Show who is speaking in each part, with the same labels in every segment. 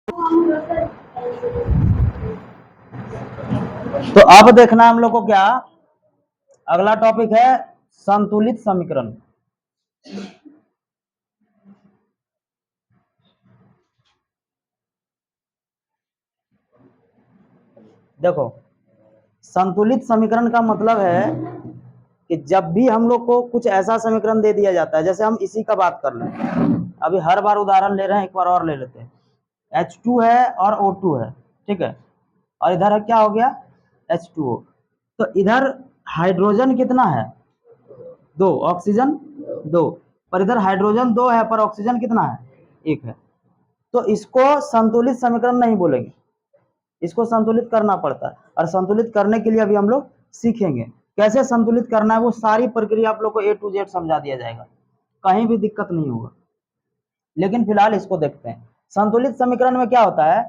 Speaker 1: तो अब देखना हम लोग को क्या, अगला टॉपिक है संतुलित समीकरण। देखो, संतुलित समीकरण का मतलब है कि जब भी हम लोग को कुछ ऐसा समीकरण दे दिया जाता है, जैसे हम इसी का बात कर लें, अभी हर बार उदाहरण ले रहे हैं, एक बार और ले लेते हैं। H2 है और O2 है, ठीक है, और इधर है क्या हो गया, H2O। तो इधर हाइड्रोजन कितना है, 2, ऑक्सीजन 2, पर इधर हाइड्रोजन 2 है पर ऑक्सीजन कितना है, 1 है। तो इसको संतुलित समीकरण नहीं बोलेंगे, इसको संतुलित करना पड़ता है, और संतुलित करने के लिए अभी हम लोग सीखेंगे कैसे संतुलित करना है। वो सारी प्रक्रिया आप लोग को A to Z समझा दिया जाएगा, कहीं भी दिक्कत नहीं होगा। लेकिन फिलहाल इसको देखते हैं। संतुलित समीकरण में क्या होता है,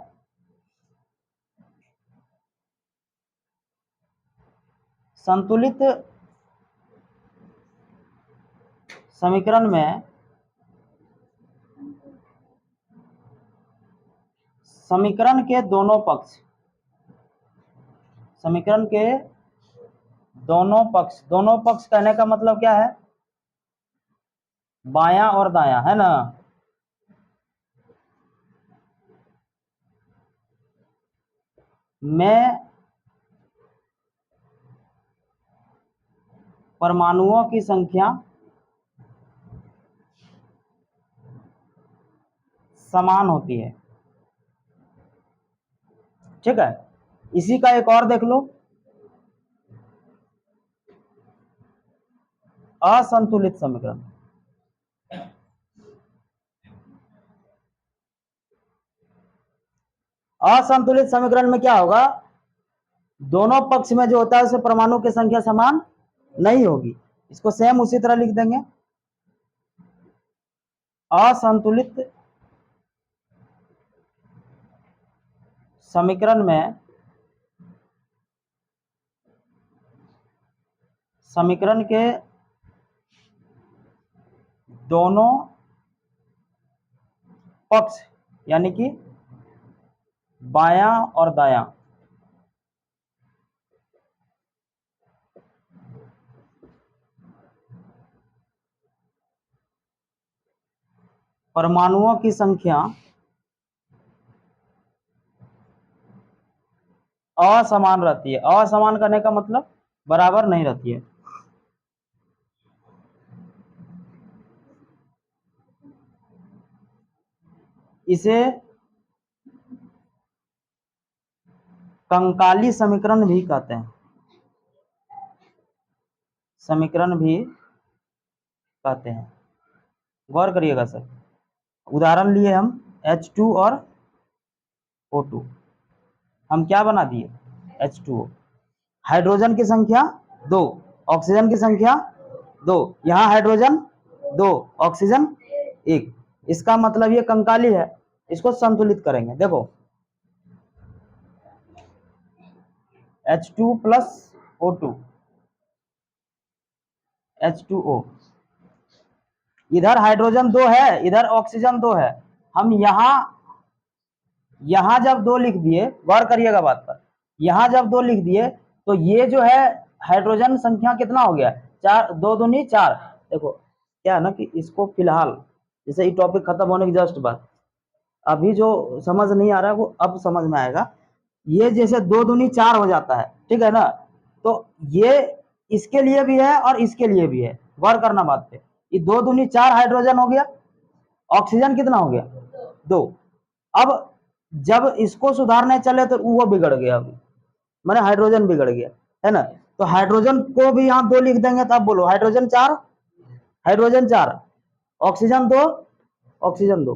Speaker 1: संतुलित समीकरण में समीकरण के दोनों पक्ष, समीकरण के दोनों पक्ष, दोनों पक्ष कहने का मतलब क्या है, बायां और दायां, है ना। में परमाणुओं की संख्या समान होती है, ठीक है। इसी का एक और देख लो, असंतुलित समीकरण। असंतुलित समीकरण में क्या होगा, दोनों पक्ष में जो होता है उसमें परमाणु की संख्या समान नहीं होगी। इसको सेम उसी तरह लिख देंगे, असंतुलित समीकरण में समीकरण के दोनों पक्ष यानी कि बायां और दायां परमाणुओं की संख्या असमान रहती है। असमान करने का मतलब बराबर नहीं रहती है। इसे कंकाली समीकरण भी कहते हैं, समीकरण भी कहते हैं। गौर करिएगा सर, उदाहरण लिए हम H2 और O2, हम क्या बना दिए, H2O। हाइड्रोजन की संख्या 2, ऑक्सीजन की संख्या 2, यहाँ हाइड्रोजन 2, ऑक्सीजन 1, इसका मतलब ये कंकाली है। इसको संतुलित करेंगे। देखो H2 प्लस O2, H2O, इधर हाइड्रोजन 2 है, इधर ऑक्सीजन 2 है। हम यहां जब 2 लिख दिए, गौर करिएगा बात पर, यहां जब 2 लिख दिए तो ये जो है हाइड्रोजन संख्या कितना हो गया, 4, 2 दूनी 4। देखो क्या है ना कि इसको फिलहाल, जैसे ये टॉपिक खत्म होने की जस्ट बाद, अभी जो समझ नहीं आ रहा है वो अब समझ में आएगा। ये जैसे 2 दूनी 4 हो जाता है, ठीक है ना, तो ये इसके लिए भी है और इसके लिए भी है। गौर करना बात पे, ये 2 दूनी 4 हाइड्रोजन हो गया, ऑक्सीजन कितना हो गया, 2। अब जब इसको सुधारने चले तो वो बिगड़ गया, अभी मैंने हाइड्रोजन बिगड़ गया, है ना। तो हाइड्रोजन को भी यहाँ 2 लिख देंगे, तो अब बोलो हाइड्रोजन 4, हाइड्रोजन 4, ऑक्सीजन 2, ऑक्सीजन 2,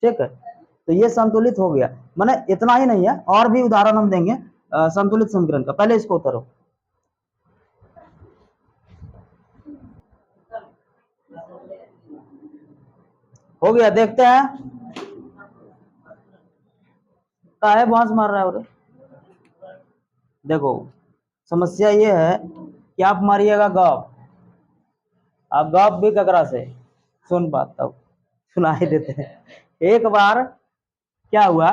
Speaker 1: ठीक है। तो ये संतुलित हो गया। मैंने इतना ही नहीं है, और भी उदाहरण हम देंगे संतुलित समीकरण का। पहले इसको उतारो, हो गया, देखते हैं। काहे बांस मार रहा है उरे? देखो समस्या ये है कि आप मारिएगा गप, आप गप भी ककरा से सुन बात, तब सुना ही देते हैं। एक बार क्या हुआ,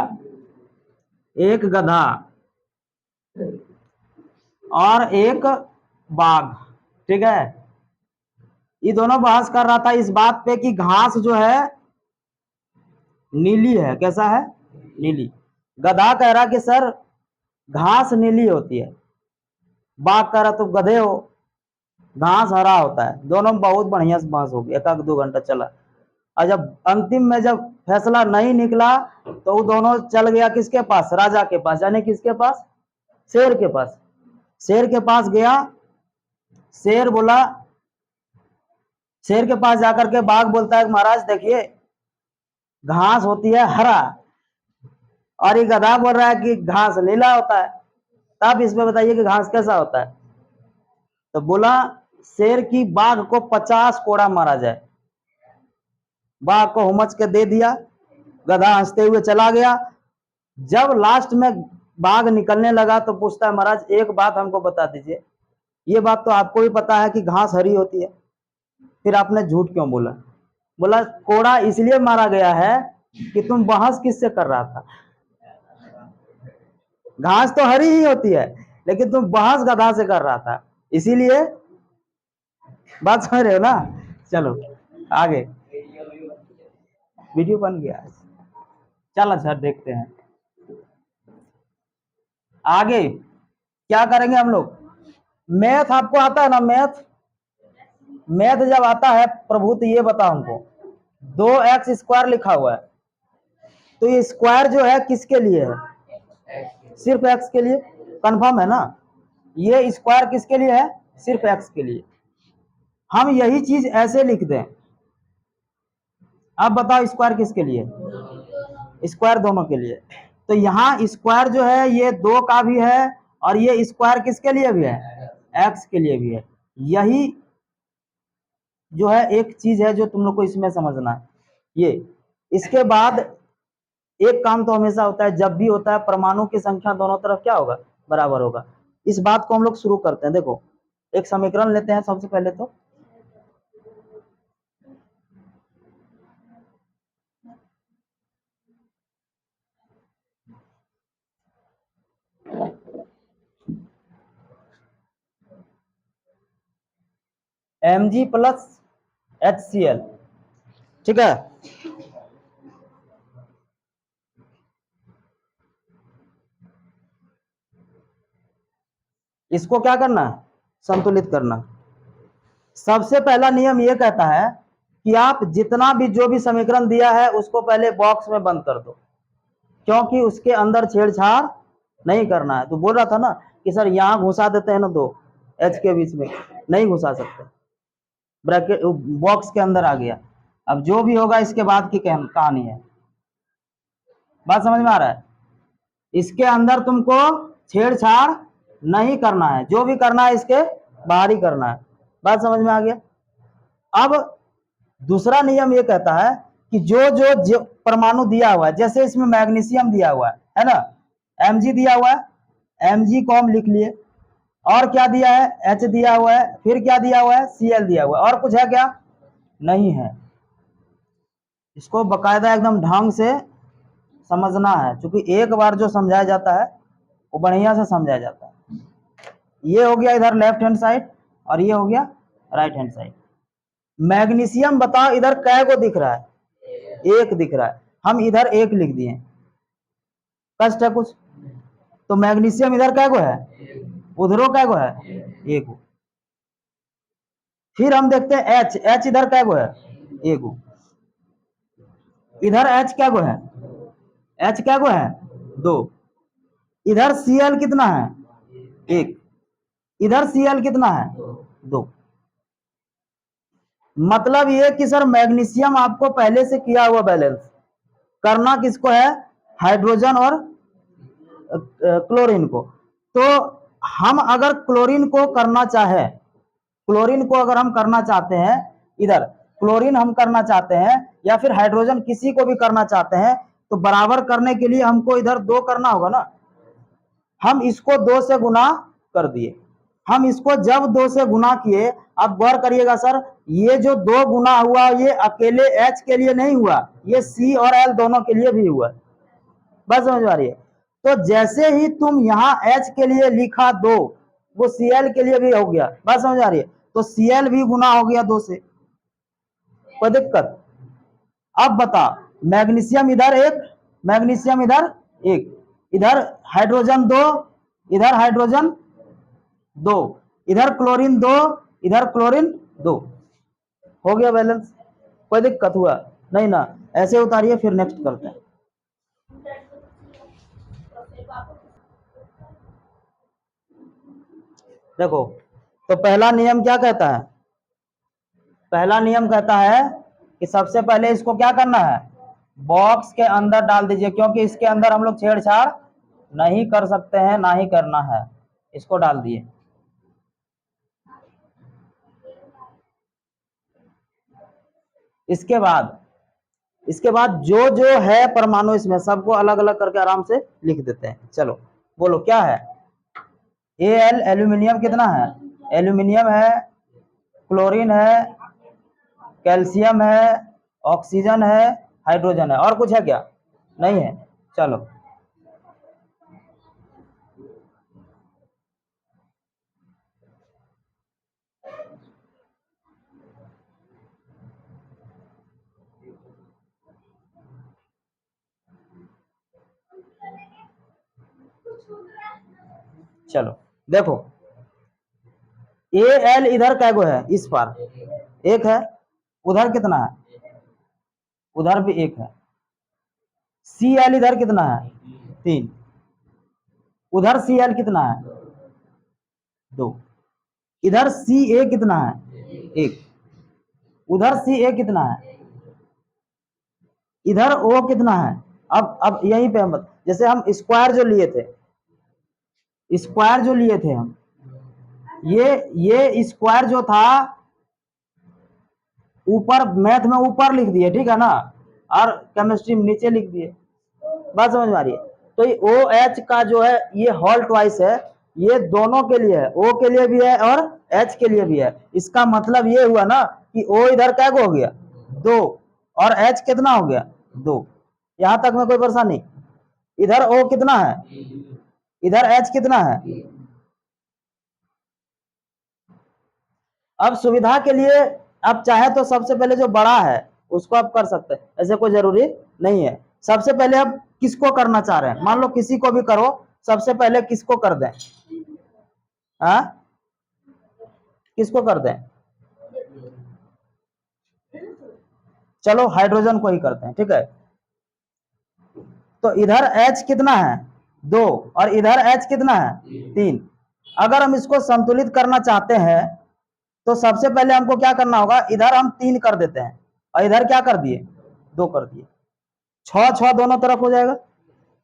Speaker 1: एक गधा और एक बाघ, ठीक है, ये दोनों बहस कर रहा था इस बात पे कि घास जो है नीली है, कैसा है, नीली। गधा कह रहा कि सर घास नीली होती है, बाघ कह रहा तुम गधे हो, घास हरा होता है। दोनों में बहुत बढ़िया से बहस हो गई, एक 2 घंटा चला। और जब अंतिम में जब फैसला नहीं निकला तो वो दोनों चल गया किसके पास, राजा के पास, यानी किसके पास, शेर के पास। शेर के पास गया, शेर बोला, शेर के पास जाकर के बाघ बोलता है महाराज देखिए घास होती है हरा, और ये गधा बोल रहा है कि घास नीला होता है, तब इसमें बताइए कि घास कैसा होता है। तो बोला शेर की बाघ को 50 कोड़ा मारा जाए। बाघ को हुमच के दे दिया, गधा हंसते हुए चला गया। जब लास्ट में बाघ निकलने लगा तो पूछता है महाराज एक बात हमको बता दीजिए, ये बात तो आपको भी पता है कि घास हरी होती है, फिर आपने झूठ क्यों बोला। बोला कोड़ा इसलिए मारा गया है कि तुम बहस किससे कर रहा था, घास तो हरी ही होती है लेकिन तुम बहस गधा से कर रहा था, इसीलिए। बात समझ रहे हो ना। चलो आगे, वीडियो बन गया, चल अच्छा देखते हैं आगे क्या करेंगे हम लोग। मैथ आपको आता है ना, मैथ, मैथ जब आता है प्रभु तो ये बताओ हमको, 2x² लिखा हुआ है, तो ये स्क्वायर जो है किसके लिए है, सिर्फ x के लिए, कंफर्म है ना। ये स्क्वायर किसके लिए है, सिर्फ x के लिए। हम यही चीज ऐसे लिख दें, अब बताओ स्क्वायर किसके लिए, स्क्वायर दोनों के लिए। तो यहाँ स्क्वायर जो है ये 2 का भी है और ये स्क्वायर किसके लिए भी है, x के लिए भी है। यही जो है एक चीज है जो तुम लोग को इसमें समझना है। ये इसके बाद एक काम तो हमेशा होता है, जब भी होता है परमाणु की संख्या दोनों तरफ क्या होगा, बराबर होगा। इस बात को हम लोग शुरू करते हैं। देखो एक समीकरण लेते हैं सबसे पहले तो, Mg प्लस HCl, ठीक है। इसको क्या करना है, संतुलित करना। सबसे पहला नियम यह कहता है कि आप जितना भी जो भी समीकरण दिया है उसको पहले बॉक्स में बंद कर दो, क्योंकि उसके अंदर छेड़छाड़ नहीं करना है। तो बोल रहा था ना कि सर यहां घुसा देते हैं ना 2 H के बीच में, नहीं घुसा सकते, ब्रैकेट बॉक्स के अंदर आ गया। अब जो भी होगा इसके बाद की कहानी है, बात समझ में आ रहा है। इसके अंदर तुमको छेड़छाड़ नहीं करना है, जो भी करना है इसके बाहर ही करना है, बात समझ में आ गया। अब दूसरा नियम ये कहता है कि जो परमाणु दिया हुआ है, जैसे इसमें मैग्नीशियम दिया हुआ है ना, Mg दिया हुआ है, Mg को हम लिख लिए, और क्या दिया है, H दिया हुआ है, फिर क्या दिया हुआ है, Cl दिया हुआ है, और कुछ है क्या, नहीं है। इसको बकायदा एकदम ढंग से समझना है, क्योंकि एक बार जो समझाया जाता है वो बढ़िया से समझाया जाता है। ये हो गया इधर लेफ्ट हैंड साइड और ये हो गया राइट हैंड साइड। मैग्नीशियम बताओ इधर कै को दिख रहा है, एक दिख रहा है, हम इधर एक लिख दिए, कष्ट है कुछ। तो मैग्नीशियम इधर कै को है, उधरो कै को है, एक को। फिर हम देखते हैं H, H इधर कै को है, एक को। इधर H क्या को है, H क्या को है, 2। इधर Cl कितना है, 1। इधर Cl कितना है, 2। मतलब ये कि सर मैग्नीशियम आपको पहले से किया हुआ बैलेंस करना किसको है, हाइड्रोजन और क्लोरीन को। तो हम अगर क्लोरीन को करना चाहे, क्लोरीन को अगर हम करना चाहते हैं, इधर क्लोरीन हम करना चाहते हैं या फिर हाइड्रोजन किसी को भी करना चाहते हैं, तो बराबर करने के लिए हमको इधर 2 करना होगा ना। हम इसको 2 से गुना कर दिए। हम इसको जब 2 से गुना किए, अब गौर करिएगा सर, ये जो 2 गुना हुआ ये अकेले H के लिए नहीं हुआ, ये C और L दोनों के लिए भी हुआ। बात समझ में आ रही है? तो जैसे ही तुम यहाँ H के लिए लिखा 2, वो Cl के लिए भी हो गया। बात समझ आ रही है? तो Cl भी गुना हो गया 2 से, कोई दिक्कत? अब बता, मैग्नीशियम इधर 1, मैग्नीशियम इधर 1, इधर हाइड्रोजन 2, इधर हाइड्रोजन 2, इधर क्लोरीन 2, इधर क्लोरीन 2, हो गया बैलेंस। कोई दिक्कत हुआ नहीं ना? ऐसे उतारिए, फिर नेक्स्ट करते हैं। देखो, तो पहला नियम क्या कहता है? पहला नियम कहता है कि सबसे पहले इसको क्या करना है, बॉक्स के अंदर डाल दीजिए, क्योंकि इसके अंदर हम लोग छेड़छाड़ नहीं कर सकते हैं, ना ही करना है। इसको डाल दिए। इसके बाद जो जो है परमाणु इसमें सबको अलग अलग करके आराम से लिख देते हैं। चलो बोलो क्या है? Al एल्यूमिनियम कितना है? एल्यूमिनियम है, क्लोरीन है, कैल्शियम है, ऑक्सीजन है, हाइड्रोजन है। और कुछ है क्या? नहीं है। चलो चलो देखो, Al इधर कैगो है? इस पार 1 है, उधर कितना है? उधर भी 1 है। Cl इधर कितना है? 3, उधर Cl कितना है? 2, इधर Ca कितना है? 1, उधर Ca कितना है? इधर O कितना है? अब यहीं पे हम जैसे हम स्क्वायर जो लिए थे, स्क्वायर जो लिए थे हम, ये स्क्वायर जो था ऊपर मैथ में ऊपर लिख दिए, ठीक है ना, और केमिस्ट्री में नीचे लिख दिए। बात समझ में आ रही है? तो ये OH का जो है ये होल ट्वाइस है, ये दोनों के लिए है, O के लिए भी है और H के लिए भी है। इसका मतलब ये हुआ ना कि O इधर क्या हो गया? 2, और H कितना हो गया? 2। यहां तक में कोई परेशानी? इधर O कितना है? इधर H कितना है? अब सुविधा के लिए आप चाहे तो सबसे पहले जो बड़ा है उसको आप कर सकते हैं, ऐसे कोई जरूरी नहीं है। सबसे पहले आप किसको करना चाह रहे हैं? मान लो किसी को भी करो, सबसे पहले किसको कर दें? हाँ, किसको कर दें? चलो हाइड्रोजन को ही करते हैं, ठीक है। तो इधर H कितना है? 2, और इधर H कितना है? 3। अगर हम इसको संतुलित करना चाहते हैं तो सबसे पहले हमको क्या करना होगा, इधर हम 3 कर देते हैं और इधर क्या कर दिए? 2 कर दिए। 6 दोनों तरफ हो जाएगा,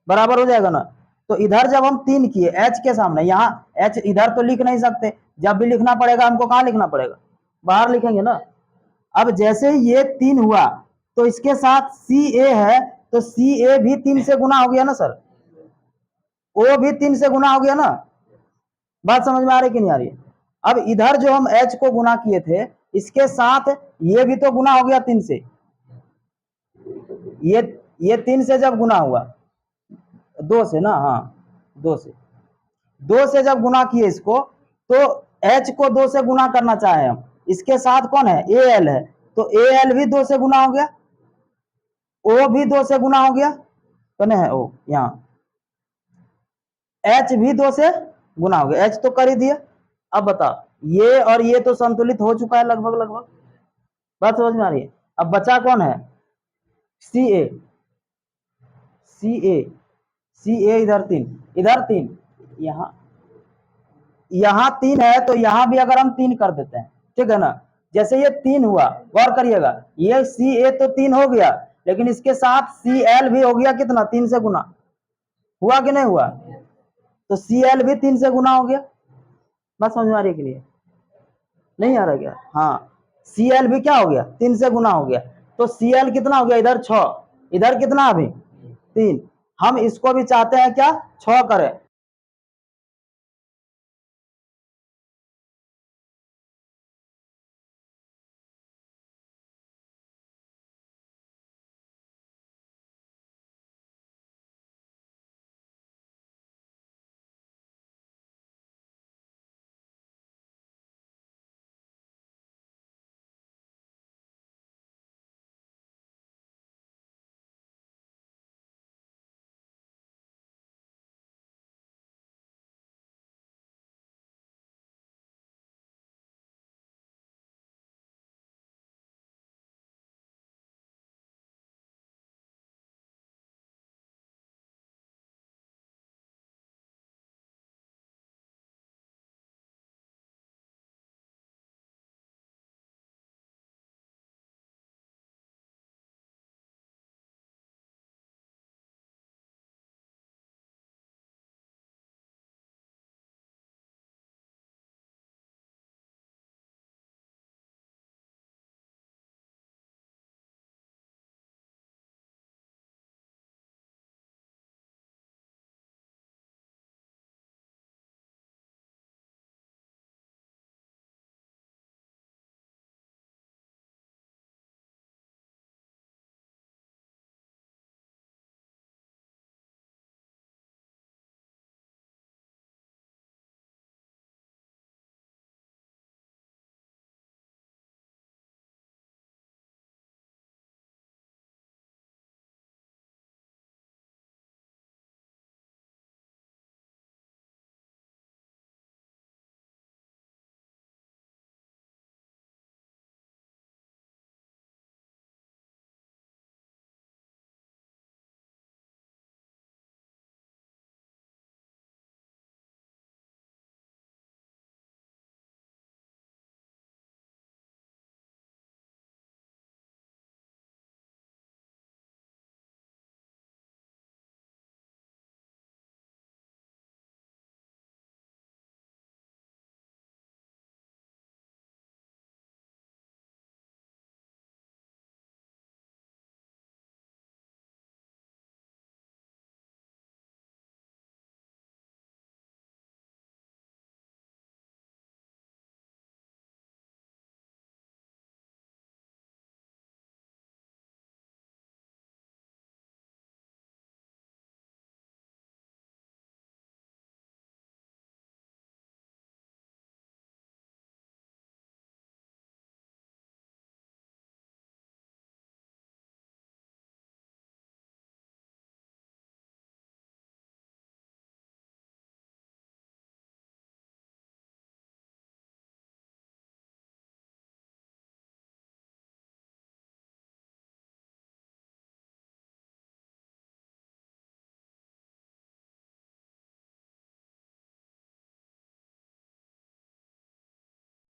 Speaker 1: बराबर हो जाएगा ना। तो इधर जब हम 3 किए H के सामने, यहाँ H इधर तो लिख नहीं सकते, जब भी लिखना पड़ेगा हमको कहाँ लिखना पड़ेगा? बाहर लिखेंगे ना। अब जैसे ही ये 3 हुआ तो इसके साथ Ca है, तो Ca भी 3 से गुना हो गया ना सर, O भी 3 से गुना हो गया ना। बात समझ में आ रही कि नहीं आ रही? अब इधर जो हम H को गुना किए थे, इसके साथ ये भी तो गुना हो गया 3 से। ये 3 से जब गुना हुआ, 2 से ना, हाँ 2 से जब गुना किए इसको, तो H को 2 से गुना करना चाहे हम, इसके साथ कौन है? Al है, तो Al भी 2 से गुना हो गया, O भी 2 से गुना हो गया, कौन है O यहाँ, H भी 2 से गुना हो गया, H तो कर ही दिया। अब बता, ये और ये तो संतुलित हो चुका है लगभग लगभग। बात समझ में आ रही है? अब बचा कौन है? Ca इधर 3, इधर 3, यहाँ 3 है, तो यहाँ भी अगर हम 3 कर देते हैं, ठीक है ना। जैसे ये 3 हुआ, गौर करिएगा, ये Ca तो 3 हो गया, लेकिन इसके साथ Cl भी हो गया कितना? 3 से गुना हुआ कि नहीं हुआ? तो Cl भी 3 से गुना हो गया। बात समझ में आ रही है कि नहीं? नहीं आ रहा क्या? हाँ, Cl भी क्या हो गया? 3 से गुना हो गया। तो Cl कितना हो गया? इधर 6, इधर कितना? अभी 3। हम इसको भी चाहते हैं क्या? 6 करें,